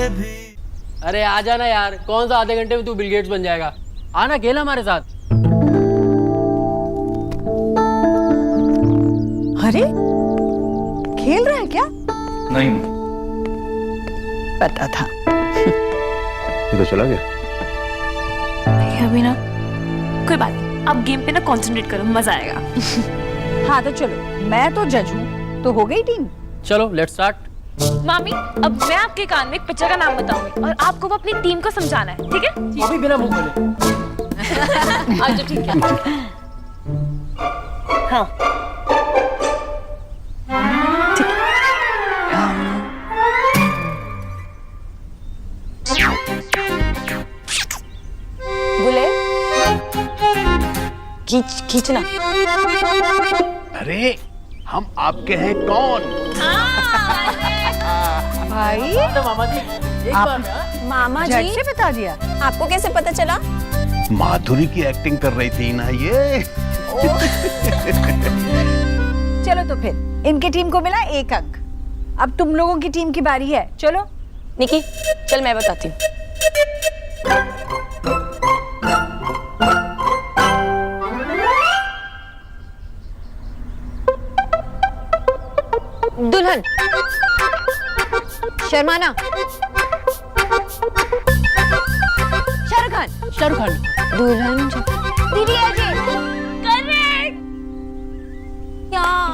भी। अरे आ जाना यार, कौन सा आधे घंटे में तू बिल गेट्स बन जाएगा। आना, खेल हमारे साथ। अरे खेल रहा है क्या? नहीं, पता था। ये तो चला गया। अभी ना कोई बात नहीं, अब गेम पे ना कंसंट्रेट करो, मजा आएगा। हाँ तो चलो, मैं तो जज हूँ, तो हो गई टीम। चलो लेट्स स्टार्ट। मामी, अब मैं आपके कान में एक पिक्चर का नाम बताऊंगी और आपको वो अपनी टीम को समझाना है, ठीक है? अभी बिना मुंह खोले। अच्छा ठीक है। हाँ बुले, खींचना। अरे हम आपके हैं कौन? भाई तो मामा जी एक आप- बार ना। मामा झट जी, से बता दिया। आपको कैसे पता चला? माधुरी की एक्टिंग कर रही थी ना ये। चलो तो फिर इनकी टीम को मिला 1 अंक। अब तुम लोगों की टीम की बारी है, चलो। निकी, चल मैं बताती हूँ। दुल्हन, शर्माना, शाहरुख खान, शाहरुख खान। दुल्हन, दीदी अजय।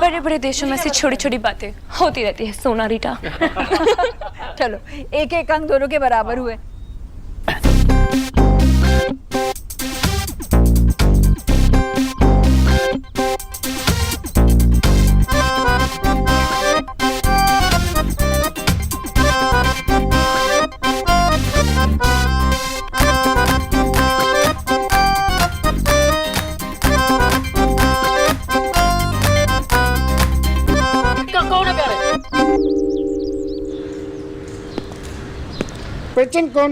बड़े बड़े देशों में से छोटी छोटी बातें होती रहती है, सोना रीटा। चलो 1-1 अंक दोनों के बराबर हुए। कौन है प्यारे? पेचेंट कौन?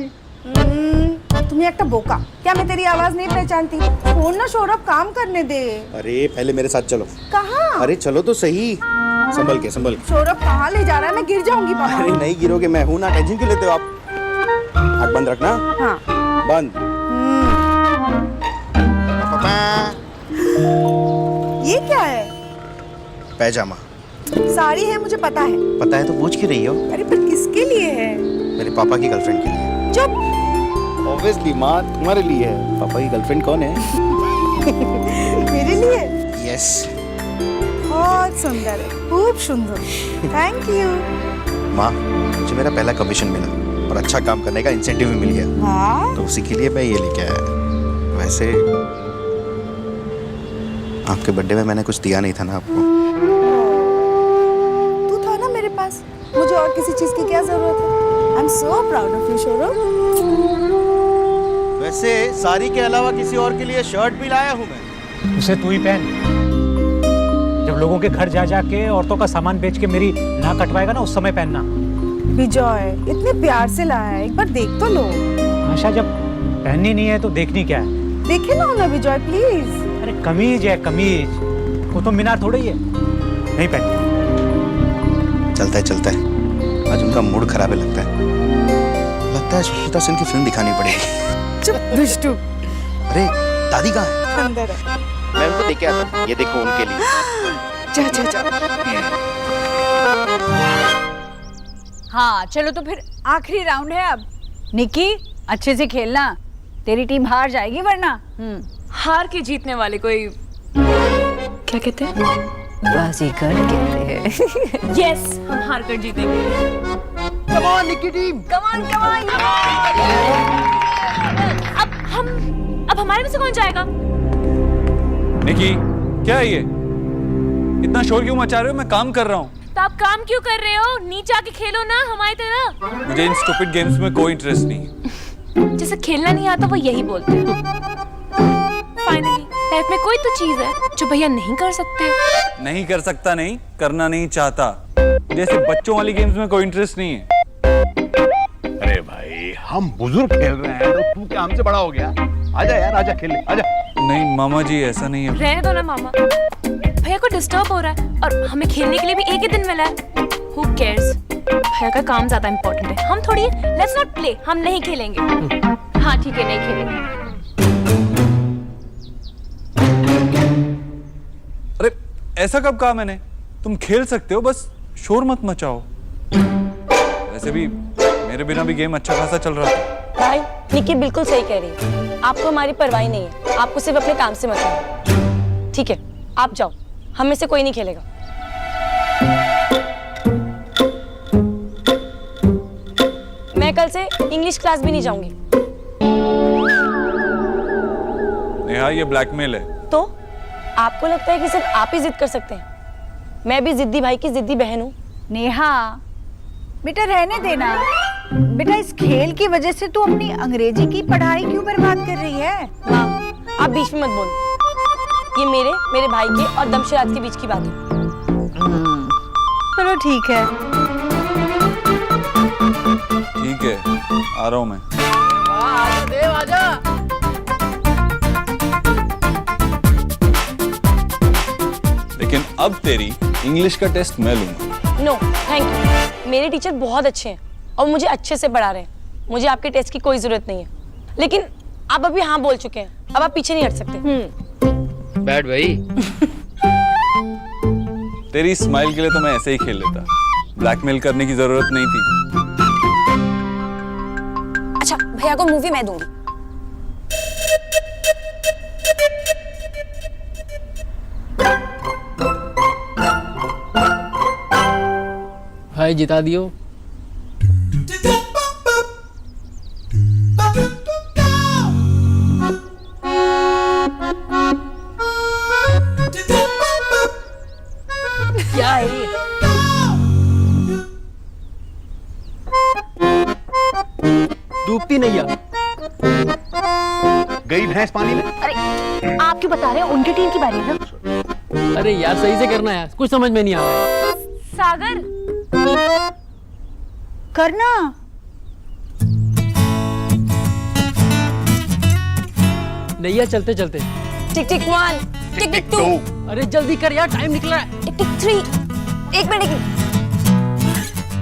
তুমি একটা বোকা क्या मैं तेरी आवाज नहीं पहचानती? छोड़ ना सौरभ, काम करने दे। अरे पहले मेरे साथ चलो। कहाँ? अरे चलो तो सही। संभल के संभल के। सौरभ कहाँ ले जा रहा है? मैं गिर जाऊंगी बाबा। अरे नहीं गिरोगे, मैं हूं ना, टेंशन क्यों लेते हो आप? आँख बंद रखना। हाँ। बंद। ये क्या है? पैजामा। साड़ी है, मुझे पता है। पता है तो पूछ क्यों रही हो? अरे पर किसके लिए है? मेरे पापा की गर्लफ्रेंड के लिए। चुप। ऑब्वियसली माँ तुम्हारे लिए है। पापा की गर्लफ्रेंड कौन है? मेरे लिए? यस। बहुत सुंदर है, खूब सुंदर। Thank you. माँ, मुझे मेरा पहला कमीशन मिला और अच्छा काम करने का इंसेंटिव भी मिल गया, हाँ? तो उसी के लिए मैं ये लेके आया। वैसे आपके बर्थडे में मैंने कुछ दिया नहीं था ना आपको। तू था ना मेरे पास, मुझे और किसी चीज की क्या जरूरत है? I am so proud of you Saurabh. वैसे साड़ी के अलावा किसी और के लिए शर्ट भी लाया हूँ मैं। उसे तू ही पहन। जब लोगों के घर जा जाके औरतों का सामान बेच के मेरी नाक कटवाएगा ना, उस समय पहनना। विजय इतने प्यार से लाया है, एक बार देख तो लो। आशा, जब पहननी नहीं है तो देखनी क्या है? देखे ना ना विजय प्लीज। अरे कमीज है कमीज, वो तो मीनार थोड़ी ही है। नहीं पहन। चलता है आज उनका मूड खराब है लगता है। लगता है सुष्मिता सेन की फिल्म दिखानी पड़ेगी। चुप दुष्टू। अरे दादी कहाँ है? अंदर है। मैं उनको देके आता हूँ, ये देखो उनके लिए। जा। हाँ चलो तो फिर आखिरी राउंड है अब। निकी अच्छे से खेलना, तेरी टीम हार जाएगी वरना। हार के जीतने वाले कोई क्या कहते हैं? बाजीगर कहते हैं। यस, हम हार कर जीतेंगे। Come on Niki team. Come on come on. अब हमारे में से कौन जाएगा? निकी, क्या है ये? इतना शोर क्यों मचा रहे हो? मैं काम कर रहा हूँ। तो आप काम क्यों कर रहे हो? नीचे आके खेलो ना हमारी तरह। मुझे इन स्टूपिड गेम्स में कोई इंटरेस्ट नहीं है। जिसे खेलना नहीं आता वो यही बोलते हैं। फाइनली लाइफ में कोई तो चीज है जो भैया नहीं कर सकते। नहीं कर सकता नहीं, करना नहीं चाहता। जैसे बच्चों वाली गेम्स में कोई इंटरेस्ट नहीं है। अरे भाई, हम बुजुर्ग खेल रहे हैं तो तू क्या हमसे बड़ा हो गया? आजा यार, आजा खेल ले, आजा। नहीं मामा जी, ऐसा नहीं है। रहने दो ना मामा, भैया को डिस्टर्ब हो रहा है और हमें खेलने के लिए भी एक ही दिन मिला है। Who cares? भैया का काम ज्यादा इम्पोर्टेंट है, हम थोड़ी लेट्स नॉट प्ले, हम नहीं खेलेंगे। हाँ ठीक है, नहीं खेलेंगे। अरे ऐसा कब कहा मैंने? तुम खेल सकते हो, बस शोर मत मचाओ। वैसे भी मेरे बिना भी गेम अच्छा खासा चल रहा था। भाई निकी बिल्कुल सही कह रही है, आपको हमारी परवाह नहीं है, आपको सिर्फ अपने काम से मतलब। ठीक है आप जाओ, हम में से कोई नहीं खेलेगा। मैं कल से इंग्लिश क्लास भी नहीं जाऊंगी। नेहा ये ब्लैकमेल है। तो आपको लगता है कि सिर्फ आप ही जिद कर सकते हैं? मैं भी जिद्दी भाई की जिद्दी बहन हूँ। नेहा बेटा रहने देना। बेटा इस खेल की वजह से तू अपनी अंग्रेजी की पढ़ाई क्यों बर्बाद कर रही है? माँ आप बीच में मत बोलो, ये मेरे भाई के और दमशराज के बीच की बात है। चलो ठीक है। ठीक है आ रहा हूँ मैं। आजा देव आजा। लेकिन अब तेरी इंग्लिश का टेस्ट मैं लूंगा। नो थैंक यू, मेरे टीचर बहुत अच्छे हैं और मुझे अच्छे से पढ़ा रहे हैं, मुझे आपके टेस्ट की कोई जरूरत नहीं है। लेकिन आप अभी हाँ बोल चुके हैं, अब आप पीछे नहीं हट सकते। बैठ भाई। तेरी स्माइल के लिए तो मैं ऐसे ही खेल लेता, ब्लैकमेल करने की जरूरत नहीं थी। अच्छा भैया को मूवी मैं दूंगी। भाई जिता दियो। क्या है ये? डूबती नैया। गई भैंस पानी में। अरे आप क्यों बता रहे हैं, उनकी टीम की बारी है ना। अरे यार सही से करना है, कुछ समझ में नहीं आ रहा है। सागर करना। नैया चलते चलते। टिक टिक 1, टिक टिक 2, अरे जल्दी कर यार, टाइम निकल रहा है। टिक टिक 3, एक मिनट,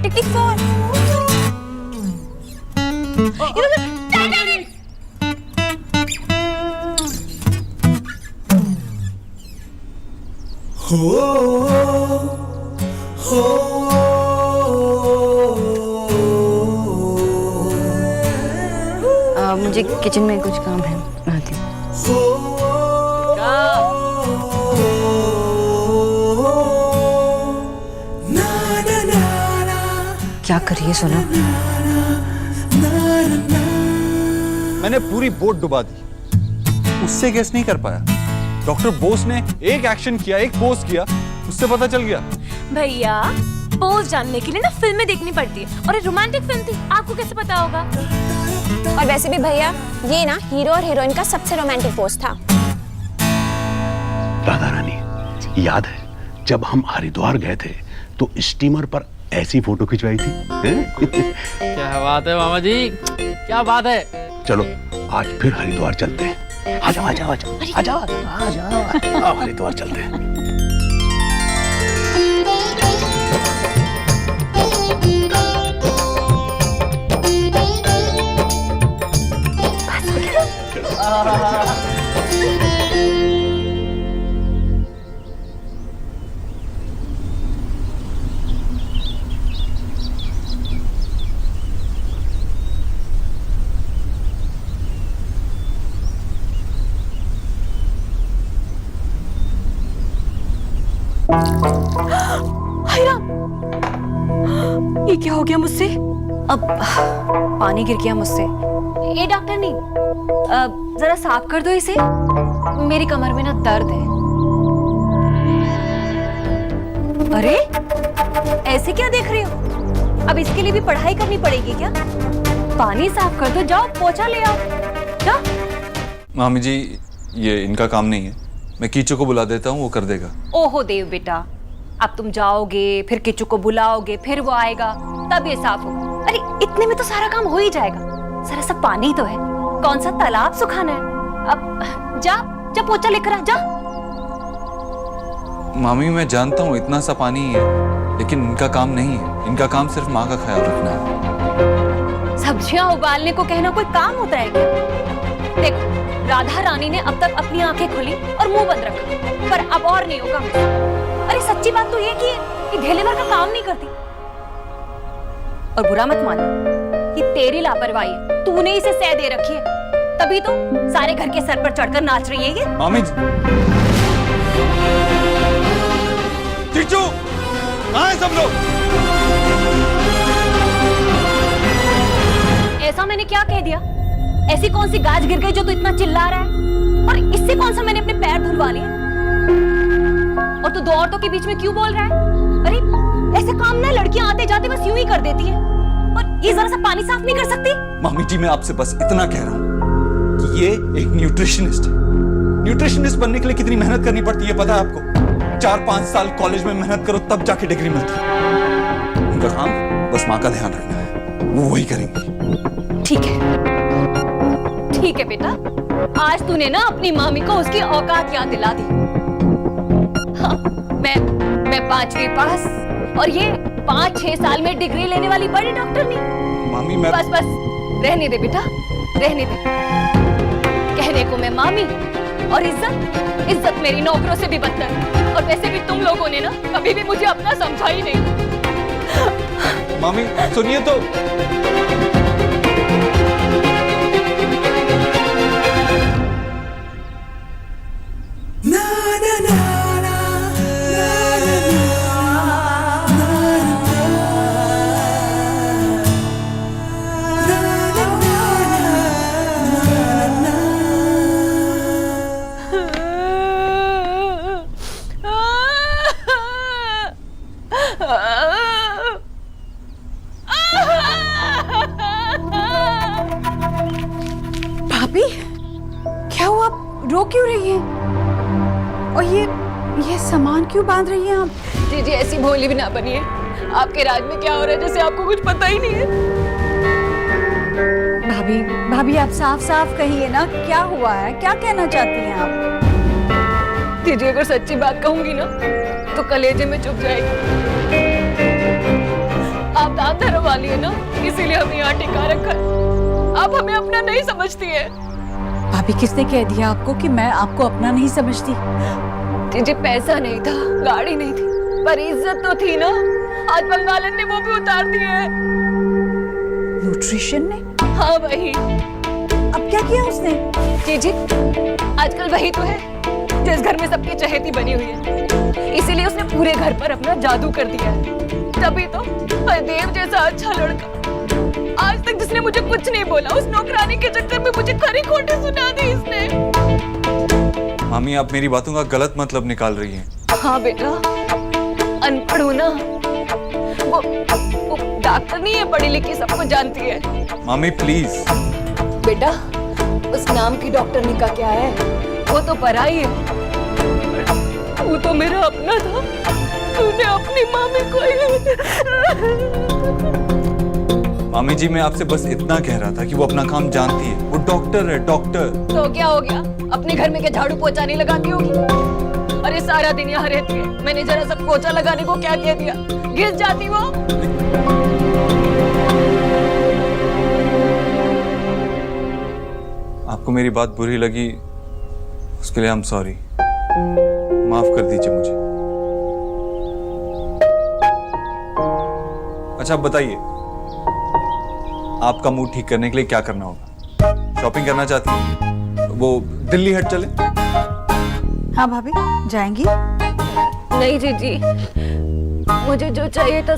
टिक टिक 4। मुझे किचन में कुछ काम है, मैं आती हूँ। क्या करिए सोना? मैंने पूरी बोट डुबा दी, उससे गेस नहीं कर पाया। डॉक्टर बोस ने एक एक्शन किया, एक पोज किया, उससे पता चल गया। भैया पोज जानने के लिए ना फिल्में देखनी पड़ती है, और ये रोमांटिक फिल्म थी, आपको कैसे पता होगा? और वैसे भी भैया ये ना हीरो और हीरोइन का सबसे रोमांटिक पोज था। राधा रानी याद है जब हम हरिद्वार गए थे तो स्टीमर पर ऐसी फोटो खिंचवाई थी? क्या बात है मामा जी, क्या बात है। चलो आज फिर हरिद्वार चलते हैं। आ जाओ आ जाओ आ जाओ आ जाओ आ जाओ, अब हरिद्वार चलते हैं। ये क्या हो गया मुझसे? अब पानी गिर गया मुझसे। ये डॉक्टर नहीं, जरा साफ कर दो इसे, मेरी कमर में ना दर्द है। अरे ऐसे क्या देख रही हो? अब इसके लिए भी पढ़ाई करनी पड़ेगी क्या? पानी साफ कर दो, जाओ पोछा ले आओ, जाओ। मामी जी ये इनका काम नहीं है, मैं कीचू को बुला देता हूँ, वो कर देगा। ओहो देव बेटा, अब तुम जाओगे फिर किच्चू को बुलाओगे, फिर वो आएगा, तब ये साफ हो। अरे इतने में तो सारा काम हो ही जाएगा, सारा सब पानी तो है, कौन सा तालाब सुखाना है। अब जा जा पोछा लेकर आ जा। मामी मैं जानता हूँ इतना सा पानी ही है, लेकिन इनका काम नहीं है, इनका काम सिर्फ माँ का ख्याल रखना है। सब्जियां उबालने को कहना कोई काम होता है क्या? देखो, राधा रानी ने अब तक अपनी आंखें खोली और मुंह बंद रखा, पर अब और नहीं होगा। अरे सच्ची बात तो ये कि ढेले भर का काम नहीं करती। और बुरा मत मान, ये तेरी लापरवाही है, तूने इसे सह दे रखी है, तभी तो सारे घर के सर पर चढ़कर नाच रही है ये। मामी जीजू, कहाँ हैं सब लोग? ऐसा मैंने क्या कह दिया? ऐसी कौन सी गाज गिर गई जो तू इतना चिल्ला रहा है? और इससे कौन सा मैंने अपने पैर धुलवा लिए? और तू दो औरतों के बीच में क्यों बोल रहा है? अरे ऐसे काम ना लड़कियां आते जाते बस यूं ही कर देती है। और ये जरा सा पानी साफ नहीं कर सकती? मामी जी, मैं आपसे बस इतना कह रहा हूँ कि ये एक न्यूट्रिशनिस्ट है। न्यूट्रिशनिस्ट बनने के लिए कितनी मेहनत करनी पड़ती है पता है आपको? 4-5 साल कॉलेज में मेहनत करो तब जाके डिग्री मिलती है। उनका काम बस माँ का ध्यान रखना है, वो वही करेंगी। ठीक है बेटा, आज तूने ना अपनी मामी को उसकी औकात याद दिला दी। हाँ, मैं 5वीं पास और ये 5-6 साल में डिग्री लेने वाली बड़ी डॉक्टर नहीं। मामी मैं बस रहने दे बेटा, रहने दे। कहने को मैं मामी और इज्जत मेरी नौकरों से भी बदतर। और वैसे भी तुम लोगों ने ना कभी भी मुझे अपना समझा ही नहीं। मामी सुनिए तो। भाभी, क्या हुआ? आप रो क्यों रही हैं? और ये सामान क्यों बांध रही हैं आप? जी ऐसी भोली भी ना बनिए। आपके राज में क्या हो रहा है जैसे आपको कुछ पता ही नहीं है। भाभी आप साफ साफ कहिए ना, क्या हुआ है? क्या कहना चाहती हैं आप? दीदी, अगर सच्ची बात कहूंगी ना तो कलेजे में चुभ जाएगी। आप दान धर्म वाली है ना, इसीलिए हमें यहाँ टिका रखा है। आप हमें अपना नहीं समझती है। भाभी, किसने कह दिया आपको कि मैं आपको अपना नहीं समझती? जी पैसा नहीं था, गाड़ी नहीं थी, पर इज्जत तो थी ना। आज बंगालन ने वो भी उतार दी है। न्यूट्रिशन ने? हाँ वही। अब क्या किया उसने? जी आजकल वही तो है जिस घर में सबकी चहेती बनी हुई है, इसीलिए उसने पूरे घर पर अपना जादू कर दिया है। तभी तो देव जैसा अच्छा लड़का आज तक जिसने मुझे कुछ नहीं बोला, उस नौकरानी के चक्कर में मुझे खरी खोटी सुना दी इसने। मामी, आप मेरी बातों का गलत मतलब निकाल रही हैं। हाँ बेटा, अनपढ़ हूँ ना। वो डॉक्टर नहीं है, पढ़ी लिखी सबको जानती है। मामी प्लीज। बेटा, उस नाम की डॉक्टरनी का क्या है? वो तो पराई है। वो तो मेरा अपना था। तूने अपनी मामी को मामी जी, मैं आपसे बस इतना कह रहा था कि वो अपना काम जानती है। वो डॉक्टर है, डॉक्टर। तो क्या हो गया? अपने घर में क्या झाड़ू पोछा नहीं लगाती होगी? अरे सारा दिन यहाँ रहती है, मैंने जरा सा पोछा लगाने को क्या कह दिया? घिस जाती वो। आपको मेरी बात बुरी लगी, उसके लिए आई एम सॉरी। माफ कर दीजिए मुझे। अच्छा, आप बताइए, आपका मूड ठीक करने के लिए क्या करना होगा? शॉपिंग करना चाहती हैं? वो दिल्ली हट चले? हाँ भाभी, जाएंगी? नहीं जी, मुझे जो चाहिए था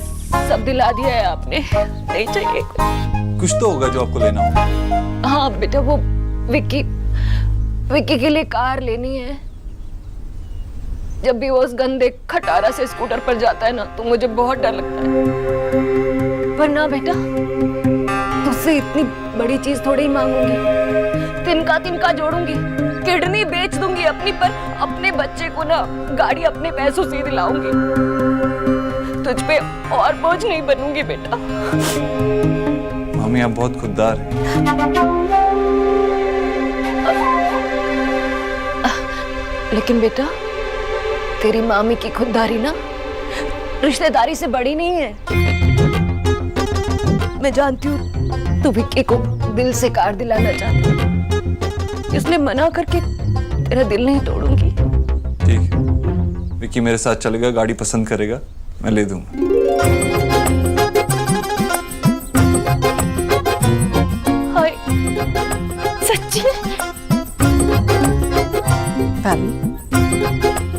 सब दिला दिया है आपने। नहीं चाहिए कुछ तो होगा जो आपको लेना होगा। हाँ बेटा, वो विक्की के लिए कार लेनी है। जब भी वो उस गंदे खटारा से स्कूटर पर जाता है ना, तो मुझे बहुत डर लगता है। पर ना बेटा, तुझसे इतनी बड़ी चीज थोड़ी ही मांगूंगी। तिनका जोड़ूंगी, किडनी बेच दूंगी अपनी, पर अपने बच्चे को ना गाड़ी अपने पैसों से दिलाऊंगी। तुझ पे और बोझ नहीं बनूंगी बेटा। मामी, आप बहुत खुददार हैं। लेकिन बेटा, तेरी मामी की खुददारी ना रिश्तेदारी से बड़ी नहीं है। मैं जानती हूँ तू विक्की को दिल से कार दिलाना चाहती, इसलिए मना करके तेरा दिल नहीं तोड़ूंगी। ठीक है, विक्की मेरे साथ चलेगा, गाड़ी पसंद करेगा, मैं ले दूंगा। हाय, सच्ची? भाभी,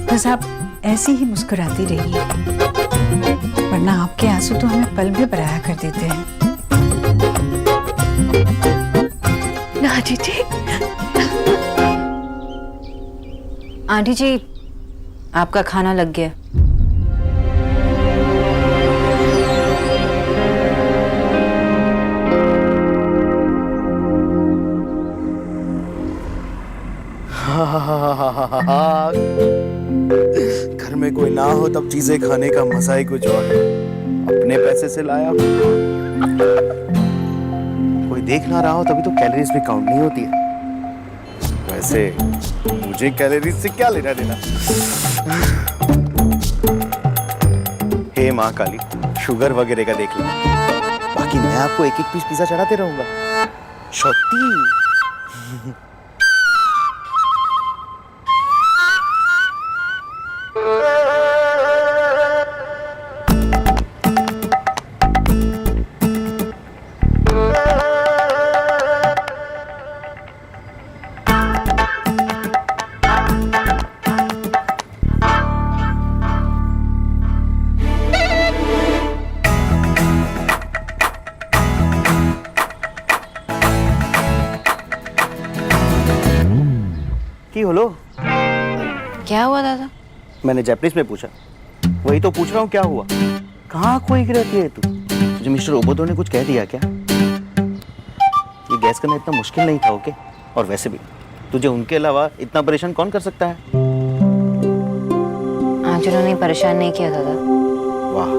बस आप ऐसे ही मुस्कुराती रहिए, वरना आपके आंसू तो हमें पल में बराया कर देते हैं। ना जीजी। आंटी जी, आपका खाना लग गया। घर में कोई ना हो तब चीजें खाने का मजा ही कुछ और है। अपने पैसे से लाया, कोई देख ना रहा हो तभी तो कैलोरीज भी काउंट नहीं होती है। वैसे मुझे कैलोरीज से क्या लेना देना। हे माँ काली, शुगर वगैरह का देख लो, बाकी मैं आपको एक एक पीस पिज्जा चढ़ाते रहूंगा। छोटी हेलो, क्या हुआ दादा? मैंने जैपनीज में पूछा, वही तो पूछ रहा हूँ क्या हुआ। कहाँ खोई रहती है तू? तुझे मिस्टर ओबोतो ने कुछ कह दिया क्या? ये गैस करना इतना मुश्किल नहीं था, ओके? और वैसे भी तुझे उनके अलावा इतना परेशान कौन कर सकता है? आज उन्होंने परेशान नहीं किया दादा। वाह,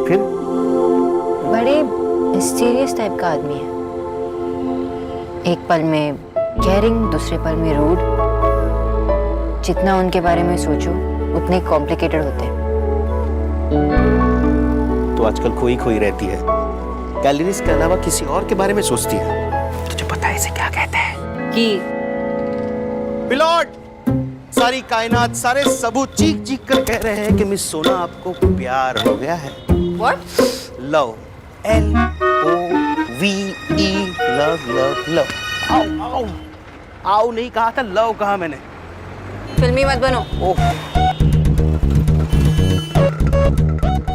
फिर? बड़े मिस्टीरियस टाइप का आदमी है। एक पल में केयरिंग, दूसरे पल में रूड। जितना उनके बारे में सोचो उतने कॉम्प्लिकेटेड होते हैं। तो आजकल खोई खोई रहती है, कैलोरीज के अलावा किसी और के बारे में सोचती है। तुझे पता है इसे क्या कहते हैं? कि पिलॉट, सारी कायनात, सारे सबूत चीख चीख कर कह रहे हैं कि मिस सोना आपको प्यार हो गया है। What? Love, LOVE, love love love. आओ आओ आओ नहीं कहा था, लव कहा मैंने। फिल्मी मत बनो। ओह,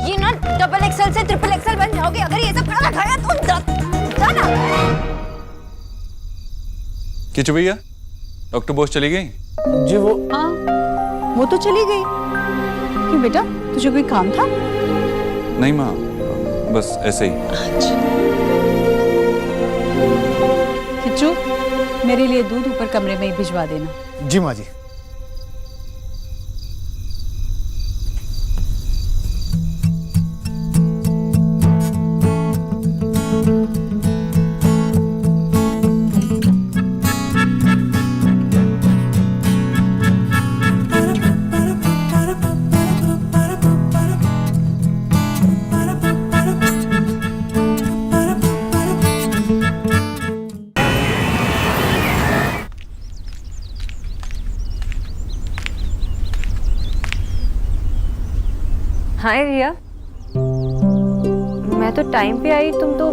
ये ना डबल एक्सएल से ट्रिपल एक्सएल बन जाओगे अगर ये सब खाना खाया तो। जाना। किचू भैया, डॉक्टर बोस चली गई? जी हाँ, वो तो चली गई। क्यों बेटा, तुझे कोई काम था? नहीं माँ, बस ऐसे ही। किच्चू, मेरे लिए दूध ऊपर कमरे में ही भिजवा देना। जी माँ जी। हाय रिया, मैं तो टाइम पे आई, तुम तो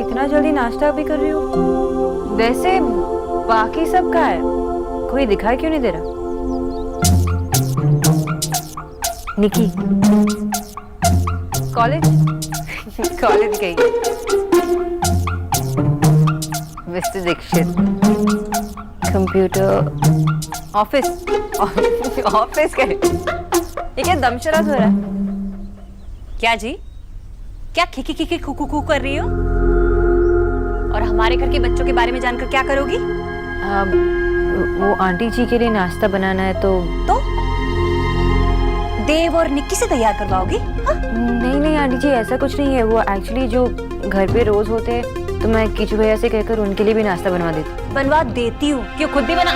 इतना जल्दी नाश्ता भी कर रही हो। वैसे बाकी सब कहाँ है? कोई दिखाई क्यों नहीं दे रहा? निकी कॉलेज कॉलेज गई। Mister Dikshit computer office office गए। ये क्या दमशराज हो रहा है? क्या जी, क्या खिकी खिकी खुकू खू कर रही हो? और हमारे घर के बच्चों के बारे में जानकर क्या करोगी? वो आंटी जी के लिए नाश्ता बनाना है तो देव और निक्की से तैयार करवाओगी? नहीं नहीं आंटी जी, ऐसा कुछ नहीं है। वो एक्चुअली जो घर पे रोज होते हैं तो मैं किचू भैया से कहकर उनके लिए भी नाश्ता बनवा देती हूँ। क्यों, खुद भी बना?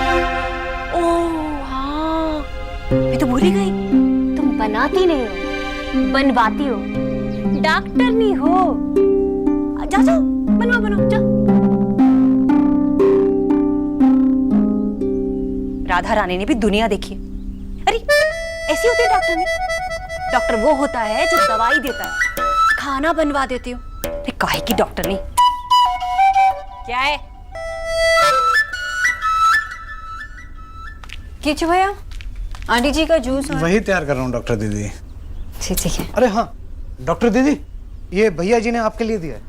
ओह हाँ, मैं तो भूल ही गई, तुम बनाती नहीं हो, बनवाती हो, डॉक्टर नहीं हो। जाओ जाओ, बनवाओ बनवाओ, जाओ। राधा रानी ने भी दुनिया देखी है। अरे ऐसी होती है डॉक्टर नहीं। डॉक्टर वो होता है जो दवाई देता है, खाना बनवा देती हो। अरे काहे की डॉक्टर नहीं। क्या है किचु भैया, आंटी जी का जूस और... वही तैयार कर रहा हूँ डॉक्टर दीदी। ठीक है। अरे हाँ डॉक्टर दीदी, ये भैया जी ने आपके लिए दिया है।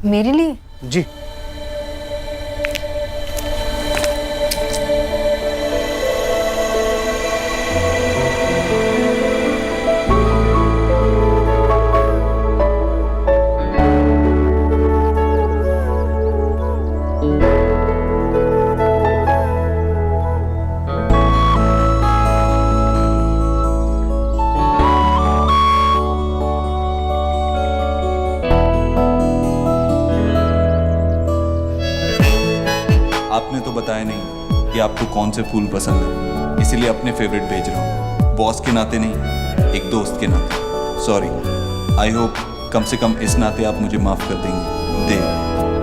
मेरे लिए? जी। आपने तो बताया नहीं कि आपको कौन से फूल पसंद है, इसीलिए अपने फेवरेट भेज रहा हूँ। बॉस के नाते नहीं, एक दोस्त के नाते। सॉरी। आई होप कम से कम इस नाते आप मुझे माफ कर देंगे। देव।